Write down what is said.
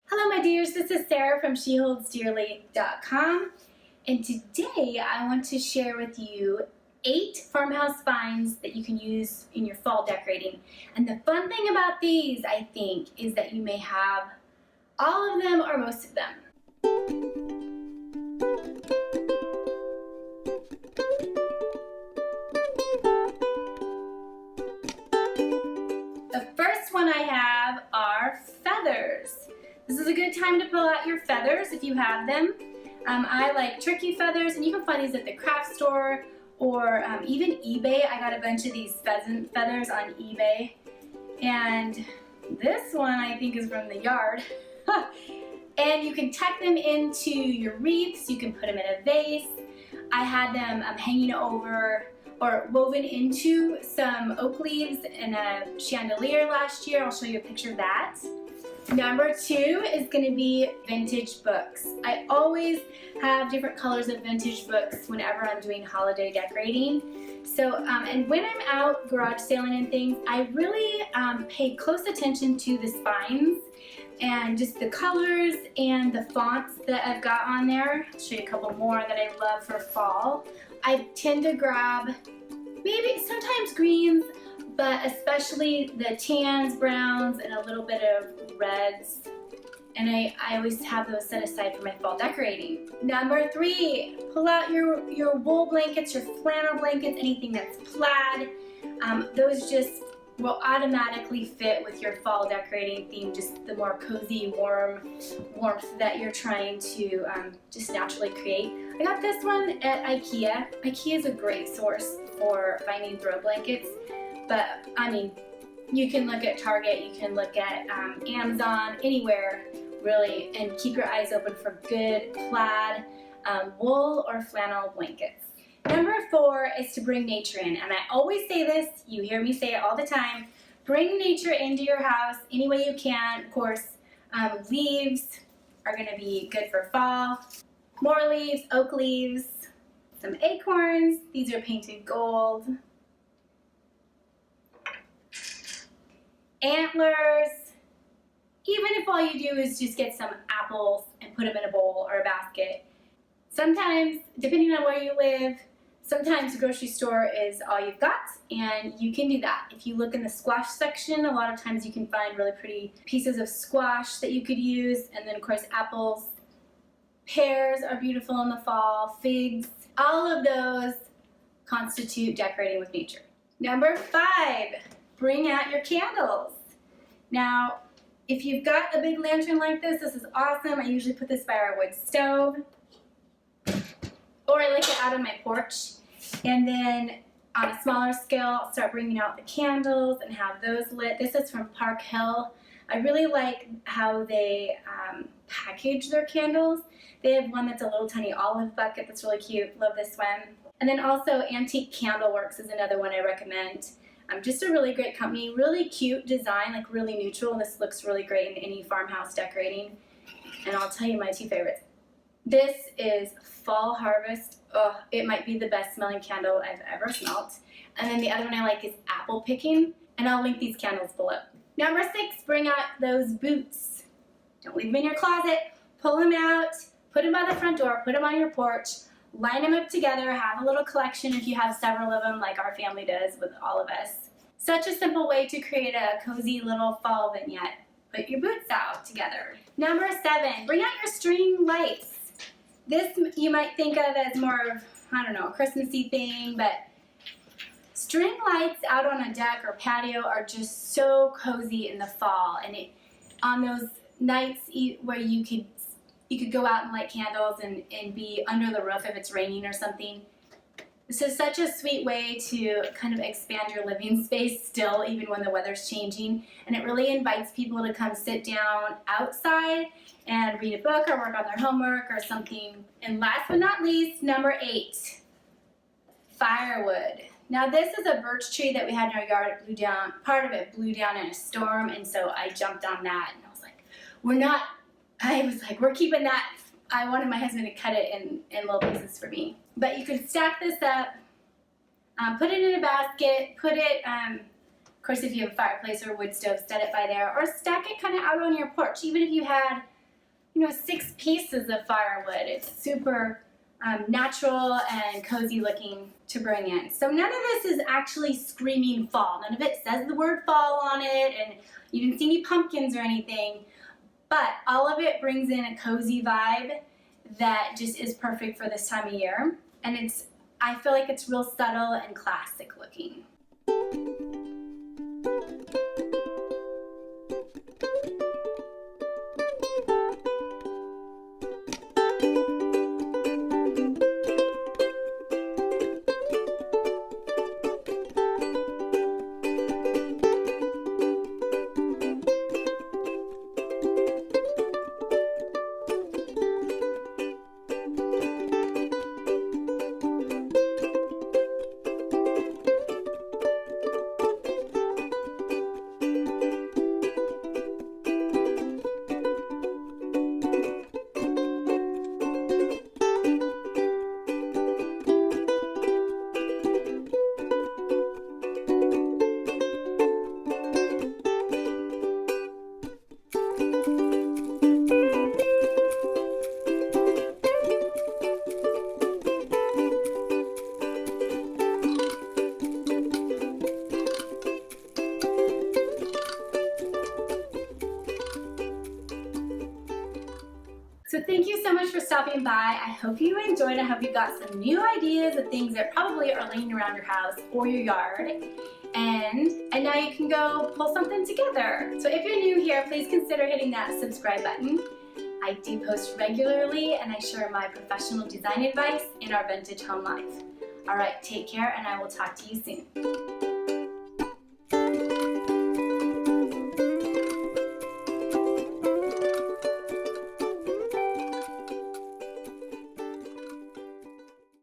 Hello my dears, this is Sarah from SheHoldsDearly.com, and today I want to share with you 8 farmhouse finds that you can use in your fall decorating. And the fun thing about these, I think, is that you may have all of them or most of them. The first one I have are feathers. This is a good time to pull out your feathers if you have them. I like turkey feathers, and you can find these at the craft store or even eBay. I got a bunch of these pheasant feathers on eBay. And this one I think is from the yard. And you can tuck them into your wreaths. You can put them in a vase. I had them hanging over or woven into some oak leaves in a chandelier last year. I'll show you a picture of that. Number 2 is going to be vintage books. I always have different colors of vintage books whenever I'm doing holiday decorating. So, and when I'm out garage sailing and things, I really pay close attention to the spines and just the colors and the fonts that I've got on there. I'll show you a couple more that I love for fall. I tend to grab maybe sometimes greens, but especially the tans, browns, and a little bit of reds. And I always have those set aside for my fall decorating. Number 3, pull out your wool blankets, your flannel blankets, anything that's plaid. Those just will automatically fit with your fall decorating theme, just the more cozy, warmth that you're trying to just naturally create. I got this one at IKEA. IKEA is a great source for finding throw blankets. But, I mean, you can look at Target, you can look at Amazon, anywhere, really, and keep your eyes open for good plaid, wool or flannel blankets. Number 4 is to bring nature in, and I always say this, you hear me say it all the time, bring nature into your house any way you can. Of course, leaves are going to be good for fall. More leaves, oak leaves, some acorns, these are painted gold. Antlers, even if all you do is just get some apples and put them in a bowl or a basket. Sometimes, depending on where you live, sometimes the grocery store is all you've got, and you can do that. If you look in the squash section, a lot of times you can find really pretty pieces of squash that you could use, and then of course apples. Pears are beautiful in the fall, figs, all of those constitute decorating with nature. Number 5. Bring out your candles. Now, if you've got a big lantern like this is awesome. I usually put this by our wood stove, or I like it out on my porch. And then on a smaller scale, I'll start bringing out the candles and have those lit. This is from Park Hill. I really like how they package their candles. They have one that's a little tiny olive bucket that's really cute. Love this one. And then also Antique Candleworks is another one I recommend. Just a really great company, really cute design, like really neutral, and this looks really great in any farmhouse decorating. And I'll tell you my 2 favorites. This is Fall Harvest. Oh, it might be the best smelling candle I've ever smelt. And then the other one I like is Apple Picking, and I'll link these candles below. Number 6, bring out those boots. Don't leave them in your closet. Pull them out, put them by the front door, put them on your porch. Line them up together, have a little collection if you have several of them like our family does with all of us. Such a simple way to create a cozy little fall vignette. Put your boots out together. Number 7, bring out your string lights. This you might think of as more of, I don't know, a Christmassy thing, but string lights out on a deck or patio are just so cozy in the fall. And on those nights where you could go out and light candles and be under the roof if it's raining or something. This is such a sweet way to kind of expand your living space still, even when the weather's changing. And it really invites people to come sit down outside and read a book or work on their homework or something. And last but not least, number 8, firewood. Now this is a birch tree that we had in our yard. It blew down, part of it blew down in a storm, and so I jumped on that and I was like, we're keeping that. I wanted my husband to cut it in little pieces for me. But you could stack this up, put it in a basket, put it, of course if you have a fireplace or a wood stove, set it by there, or stack it kind of out on your porch. Even if you had 6 pieces of firewood. It's super natural and cozy looking to bring in. So none of this is actually screaming fall. None of it says the word fall on it, and you didn't see any pumpkins or anything, but all of it brings in a cozy vibe that just is perfect for this time of year. And I feel like it's real subtle and classic looking. So thank you so much for stopping by. I hope you enjoyed. I hope you got some new ideas of things that probably are laying around your house or your yard. And now you can go pull something together. So if you're new here, please consider hitting that subscribe button. I do post regularly and I share my professional design advice in our vintage home life. All right, take care and I will talk to you soon.